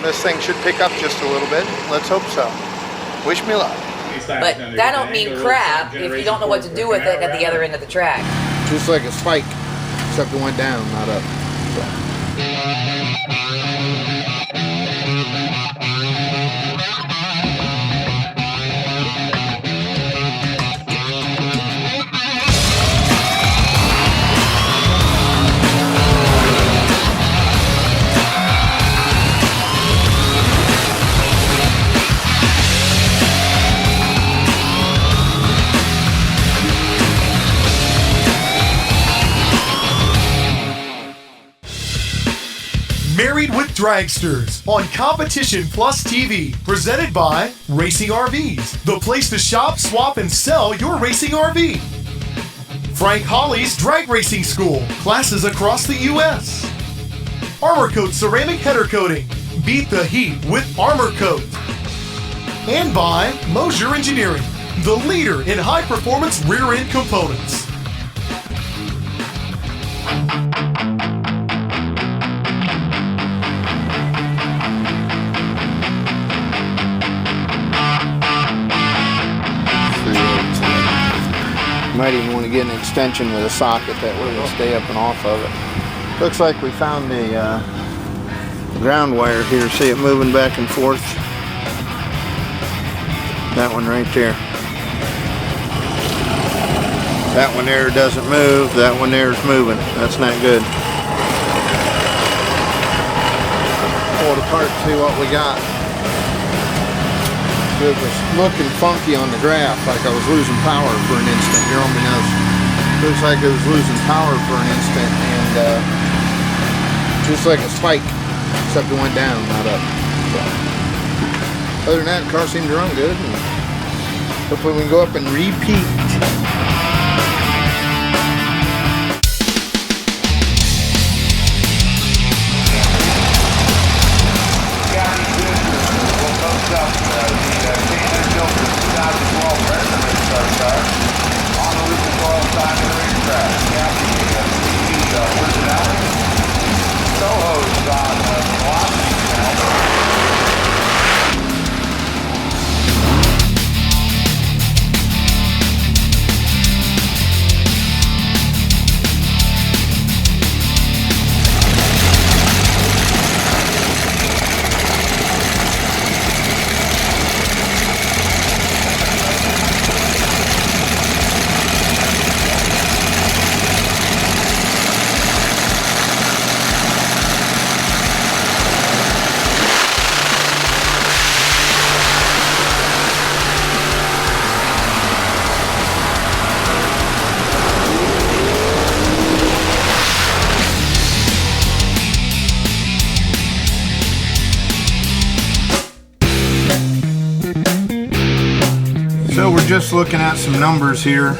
This thing should pick up just a little bit. Let's hope so. Wish me luck. But that don't mean crap if you don't know what to do with it at the other end of the track. Just like a spike, except it went down, not up. So. Married with Dragsters on Competition Plus TV, presented by RacingRVS, the place to shop, swap, and sell your racing RV. Frank Hawley's Drag Racing School, classes across the U.S. Armor Coat Ceramic Header Coating, beat the heat with Armor Coat. And by Moser Engineering, the leader in high-performance rear-end components. Might even want to get an extension with a socket, that way it'll stay up and off of it. Looks like we found a ground wire here. See it moving back and forth? That one right there. That one there doesn't move. That one there is moving. That's not good. Pull it apart and see what we got. It was looking funky on the graph, like I was losing power for an instant. You're on my nose. Looks like I was losing power for an instant, and just like a spike, except it went down, not up. So, other than that, the car seemed to run good, and hopefully we can go up and repeat. So we're just looking at some numbers here.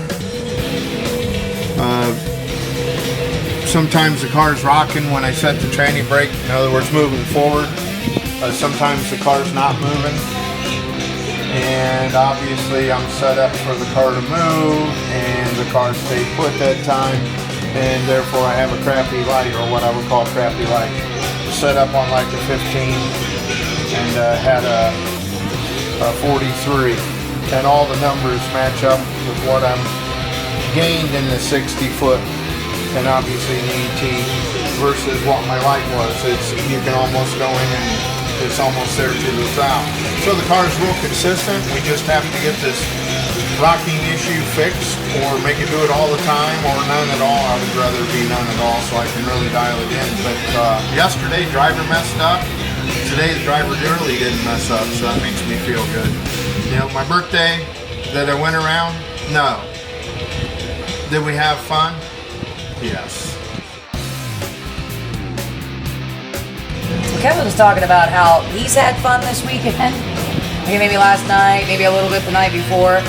Sometimes the car's rocking when I set the tranny brake, in other words moving forward. Sometimes the car's not moving. And obviously I'm set up for the car to move and the car stayed put that time, and therefore I have a crappy light, or what I would call crappy light. Set up on like a 15 and had a 43. And all the numbers match up with what I'm gained in the 60-foot, and obviously in ET versus what my light was. You can almost go in and it's almost there to the south. So the car's real consistent. We just have to get this rocking issue fixed, or make it do it all the time, or none at all. I would rather be none at all so I can really dial it in. But yesterday driver messed up. Today the driver really didn't mess up, so that makes me feel good. You know, my birthday that I went around, no. Did we have fun? Yes. Kevin was talking about how he's had fun this weekend. Maybe last night, maybe a little bit the night before.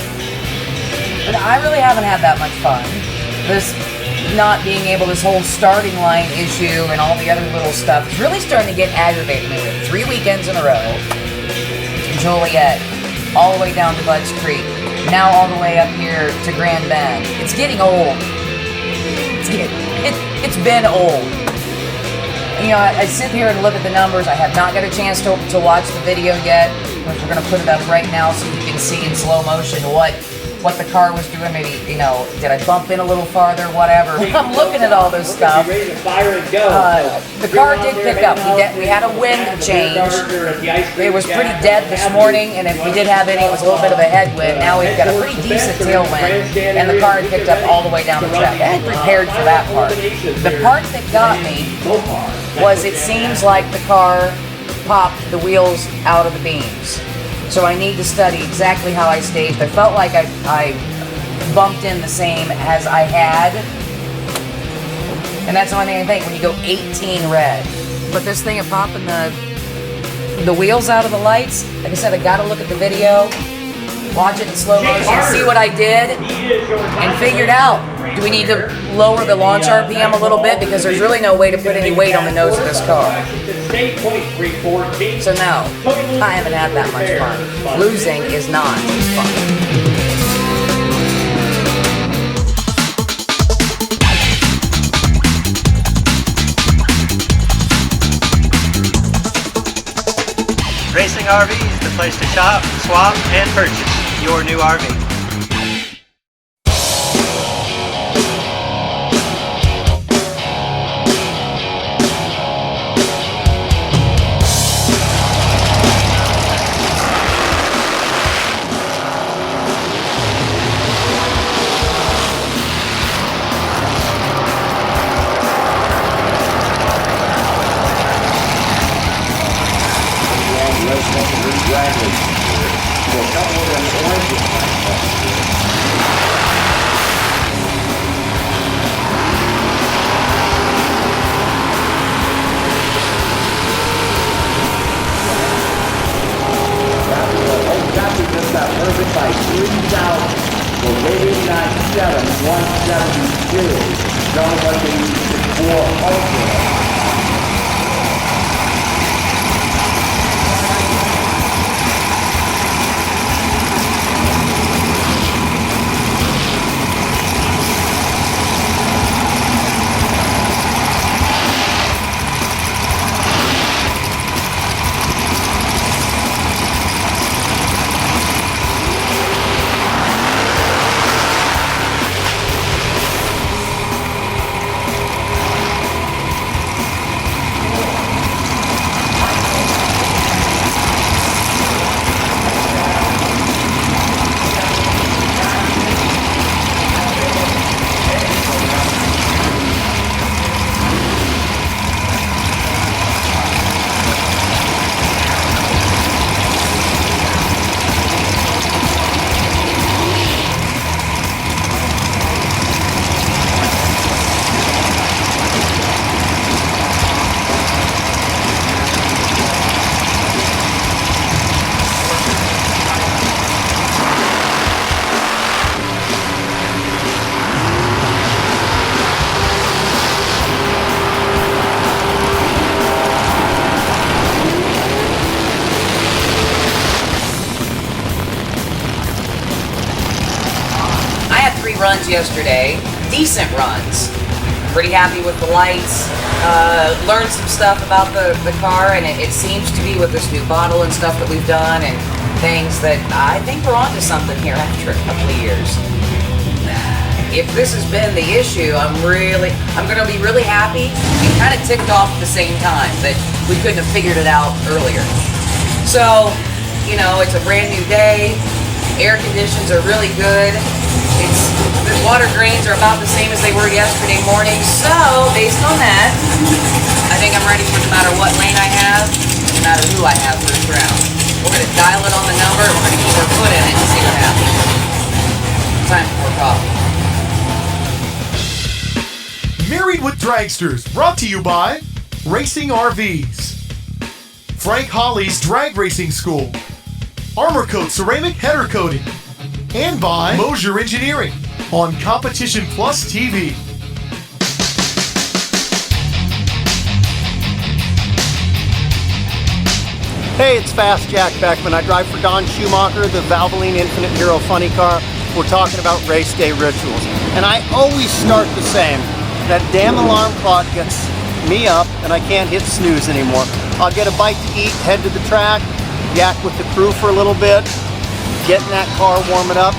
But I really haven't had that much fun. This not being able, this whole starting line issue and all the other little stuff is really starting to get aggravating me. With 3 weekends in a row. Joliet, all the way down to Bud's Creek, now all the way up here to Grand Bend. It's getting old. It's been old. you know, I sit here and look at the numbers. I have not got a chance to watch the video yet, which we're going to put it up right now so you can see in slow motion what the car was doing. Maybe, you know, did I bump in a little farther, whatever. I'm looking at all this stuff. The car did pick up. We had a wind change. It was pretty dead this morning, and if we did have any, it was a little bit of a headwind. Now we've got a pretty decent tailwind, and the car had picked up all the way down the track. I had prepared for that part. The part that got me was it seems like the car popped the wheels out of the beams. So I need to study exactly how I staged. I felt like I bumped in the same as I had. And that's the only thing I think when you go 18 red. But this thing of popping the wheels out of the lights, like I said, I gotta look at the video, watch it in slow motion, see what I did, and figured out, do we need to lower the launch RPM a little bit? Because there's really no way to put any weight on the nose of this car. So no, I haven't had that much fun. Losing is not fun. Racing RV is the place to shop, swap, and purchase your new RV. Runs yesterday, decent runs. Pretty happy with the lights. Learned some stuff about the car, and it seems to be with this new bottle and stuff that we've done and things that I think we're onto something here after a couple of years. If this has been the issue, I'm going to be really happy and kind of ticked off at the same time that we couldn't have figured it out earlier. So, you know, it's a brand new day. Air conditions are really good. The water drains are about the same as they were yesterday morning, so based on that, I think I'm ready for no matter what lane I have, no matter who I have first round. We're going to dial it on the number, and we're going to keep our foot in it and see what happens. Time for more coffee. Married with Dragsters, brought to you by RacingRVS, Frank Hawley's Drag Racing School, Armor Coat Ceramic Header Coating, and by Moser Engineering on Competition Plus TV. Hey, it's Fast Jack Beckman. I drive for Don Schumacher, the Valvoline Infinite Hero Funny Car. We're talking about race day rituals. And I always start the same. That damn alarm clock gets me up, and I can't hit snooze anymore. I'll get a bite to eat, head to the track, yak with the crew for a little bit, get in that car, warm it up.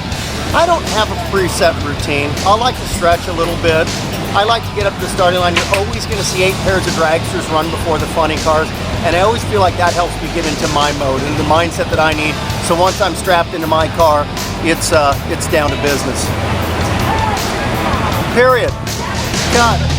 I don't have a preset routine. I like to stretch a little bit. I like to get up to the starting line. You're always going to see 8 pairs of dragsters run before the funny cars, and I always feel like that helps me get into my mode and the mindset that I need. So once I'm strapped into my car, it's down to business. Period. Got it.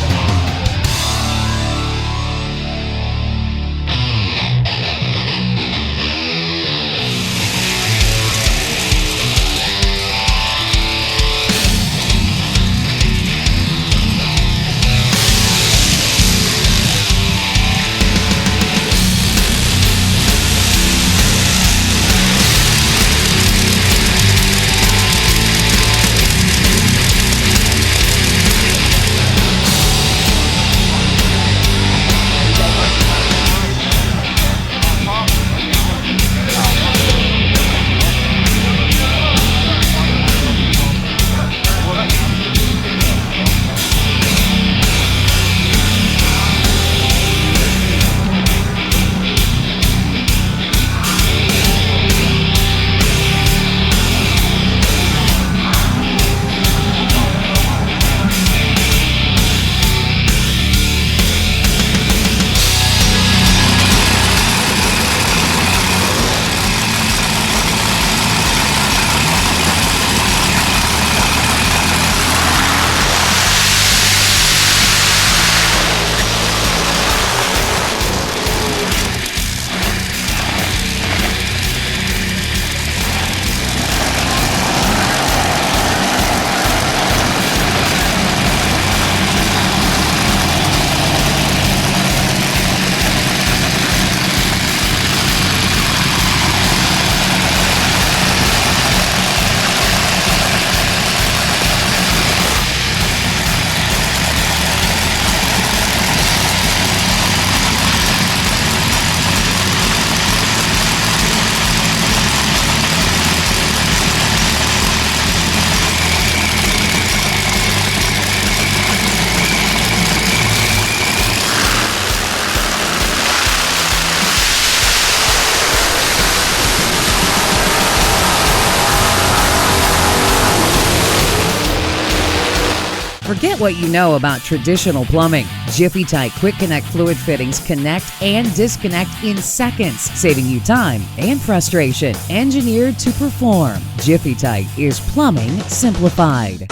Forget what you know about traditional plumbing. Jiff-tite Quick Connect fluid fittings connect and disconnect in seconds, saving you time and frustration. Engineered to perform, Jiff-tite is plumbing simplified.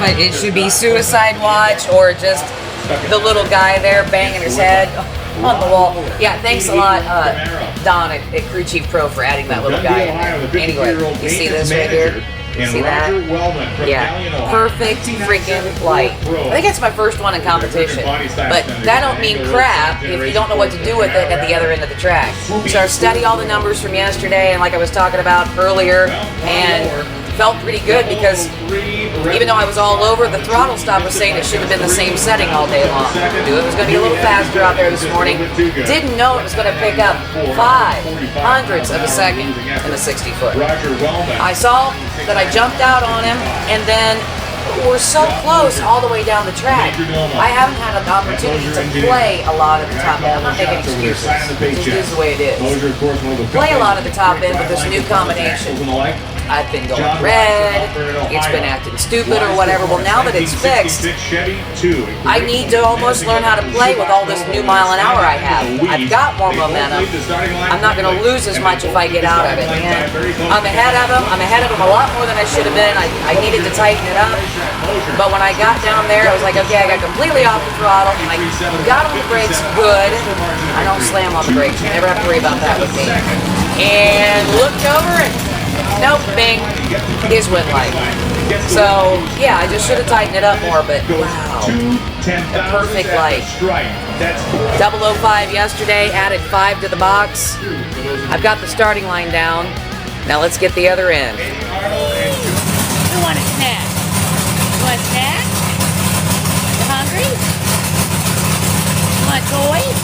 If it should be suicide watch or just the little guy there banging his head on the wall. Yeah, thanks a lot, Don at Crew Chief Pro for adding that little guy in there. Anyway, you see this right here? See that? Yeah, perfect freaking light. I think it's my first one in competition, but that don't mean crap if you don't know what to do with it at the other end of the track. So I studied all the numbers from yesterday, and like I was talking about earlier, and felt pretty good because even though I was all over, the throttle stop was saying it should have been the same setting all day long. Knew it was going to be a little faster out there this morning. Didn't know it was going to pick up 0.05 of a second in the 60 foot. I saw that I jumped out on him, and then we're so close all the way down the track. I haven't had an opportunity to play a lot of the top end. I'm not making excuses. It just is the way it is. Play a lot of the top end with this new combination. I've been going red, it's been acting stupid or whatever. Well, now that it's fixed, I need to almost learn how to play with all this new mile an hour I have. I've got more momentum. I'm not going to lose as much if I get out of it. And I'm ahead of him. I'm ahead of him a lot more than I should have been. I needed to tighten it up. But when I got down there, I was like, okay, I got completely off the throttle. I got on the brakes good. I don't slam on the brakes. You never have to worry about that with me. And looked over and nope, bing, is wind light. So, yeah, I just should have tightened it up more, but wow, a perfect light. 005 yesterday, added 5 to the box. I've got the starting line down. Now let's get the other end. Who want a snack? You want a snack? You hungry? You want toys?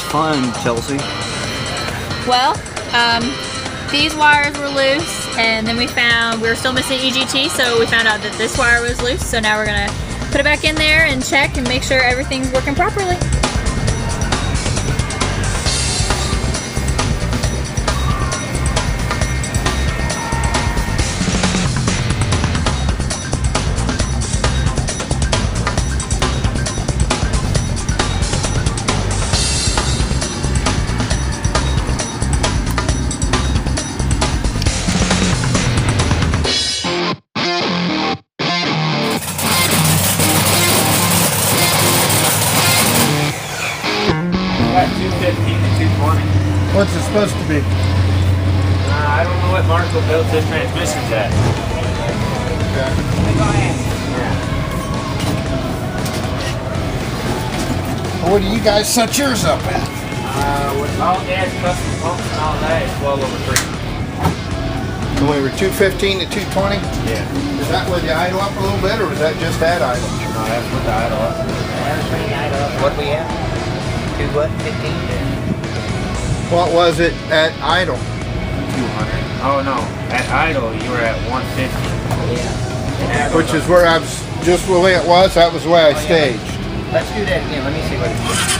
Fun, Chelsea. Well, these wires were loose, and then we were still missing EGT, so we found out that this wire was loose. So now we're gonna put it back in there and check and make sure everything's working properly. 220. What's it supposed to be? I don't know what Marco built this transmission's at. What do you guys set yours up at? With all gas, custom pumps and all that, it's well over 3. So we were 215 to 220? Yeah. Is that with the idle up a little bit, or was that just at idle? No, that's with the idle up. What do we have? 215? What was it at idle? 200. Oh no, at idle you were at 150. Yeah. Which is where I was, just the way it was, that was the way I staged. Let's do that again. Let me see what it is.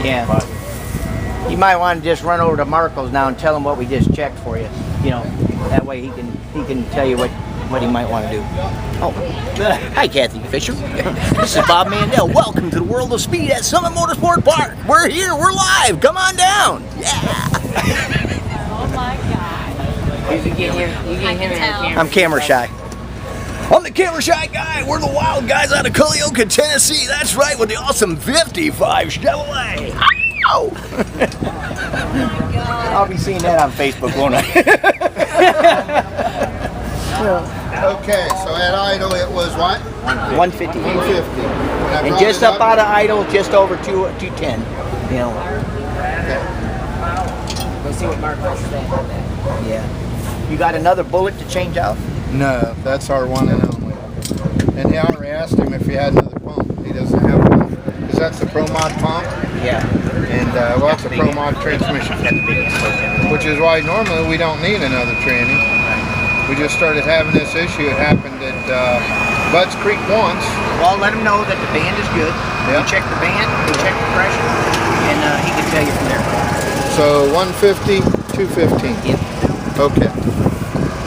Yeah. You might want to just run over to Marco's now and tell him what we just checked for you. You know, that way he can tell you what he might want to do. Oh, hi Kathy Fisher. This is Bob Mandell. Welcome to the world of speed at Summit Motorsports Park. We're here. We're live. Come on down. Yeah. Oh my God. You get him. I'm camera shy. I'm the camera shy guy. We're the wild guys out of Culleoka, Tennessee. That's right, with the awesome 55 Chevrolet. Ow! I'll be seeing that on Facebook, won't I? Okay, so at idle it was what? 150. 150. And just up out of idle, just over 210. You know. Let's see what Marco's saying on that. Yeah. You got another bullet to change out? No, that's our one and only. And I already asked him if he had another pump. He doesn't have one. Because that's the Pro Mod pump. Yeah. And well, it's a Pro Mod transmission. Which is why normally we don't need another tranny. We just started having this issue. It happened at Bud's Creek once. Well, let him know that the band is good. Yeah. We check the band, we check the pressure, and he can tell you from there. So 150, 215. Yep. Okay.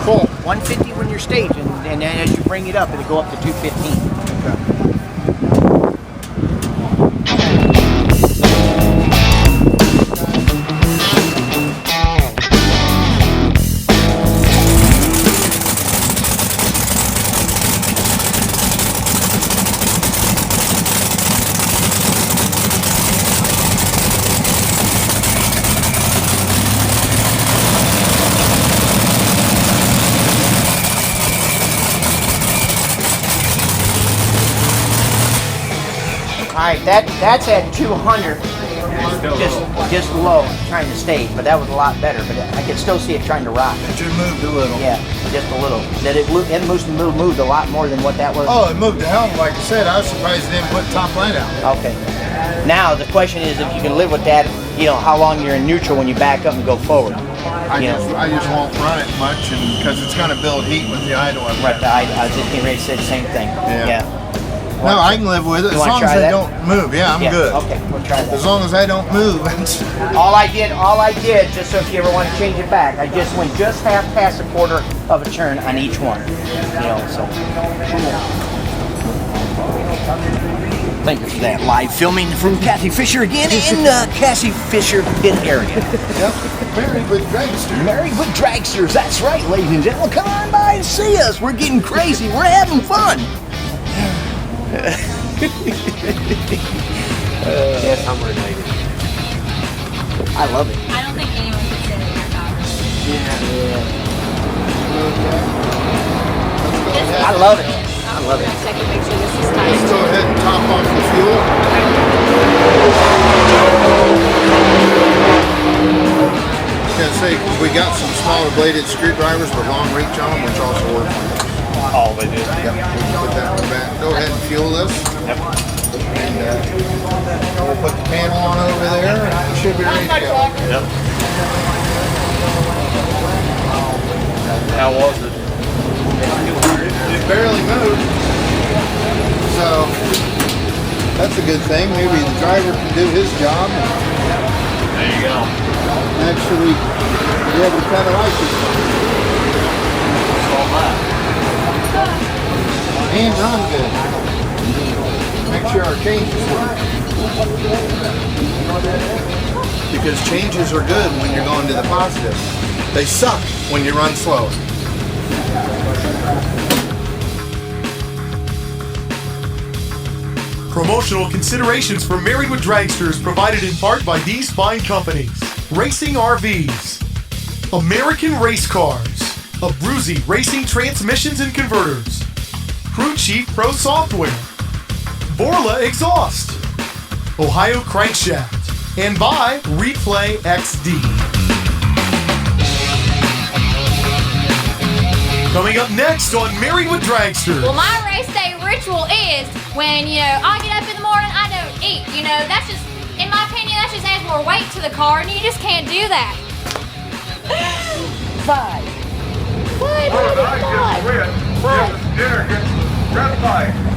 Cool. 150 when you're staging, and then as you bring it up, it'll go up to 215. Alright, that's at 200, just low, trying to stay, but that was a lot better, but I could still see it trying to rock. It just moved a little. Yeah, just a little. That it moved a lot more than what that was. Oh, it moved the hell. Like I said, I was surprised it didn't put top line out. Okay. Now the question is if you can live with that, you know, how long you're in neutral when you back up and go forward. I just won't run it much, and because it's going to build heat with the idle. Right, I was just getting ready to say the same thing. Yeah. No, I can live with it as long as they don't move. Yeah, I'm good. Okay, we'll try that. As long as I don't move. All I did, just so if you ever want to change it back, I just went just half past a quarter of a turn on each one. You know, so. Thank you for that live filming from Kathy Fisher again in Cassie Fisher pit area. Yep, married with dragsters. Married with dragsters, that's right, ladies and gentlemen. Come on by and see us. We're getting crazy. We're having fun. Yes, I'm related. I love it. I don't think anyone could say that you're not related. I love it. I love it. Check and make sure this is Let's tight. go ahead and top off the fuel. Gonna say we got some smaller bladed screwdrivers with long reach on them, which also work. Oh, they did. Yep, we can put that in the back. Go ahead and fuel this. Yep. And we'll put the panel on over there, and it should be ready to go. Yep. How was it? It barely moved. So that's a good thing. Maybe the driver can do his job. There you go. eventually be able to kind of like it. And run good. Make sure our changes work. Because changes are good when you're going to the positive. They suck when you run slow. Promotional considerations for Married with Dragsters provided in part by these fine companies: Racing RVs, American Race Cars, Abruzzi Racing Transmissions and Converters, Crew Chief Pro Software, Borla Exhaust, Ohio Crankshaft, and by Replay XD. Coming up next on Married with Dragsters. Well, my race day ritual is when, I get up in the morning, I don't eat. That's just, in my opinion, that just adds more weight to the car, and you just can't do that. 5. Dinner gets red light.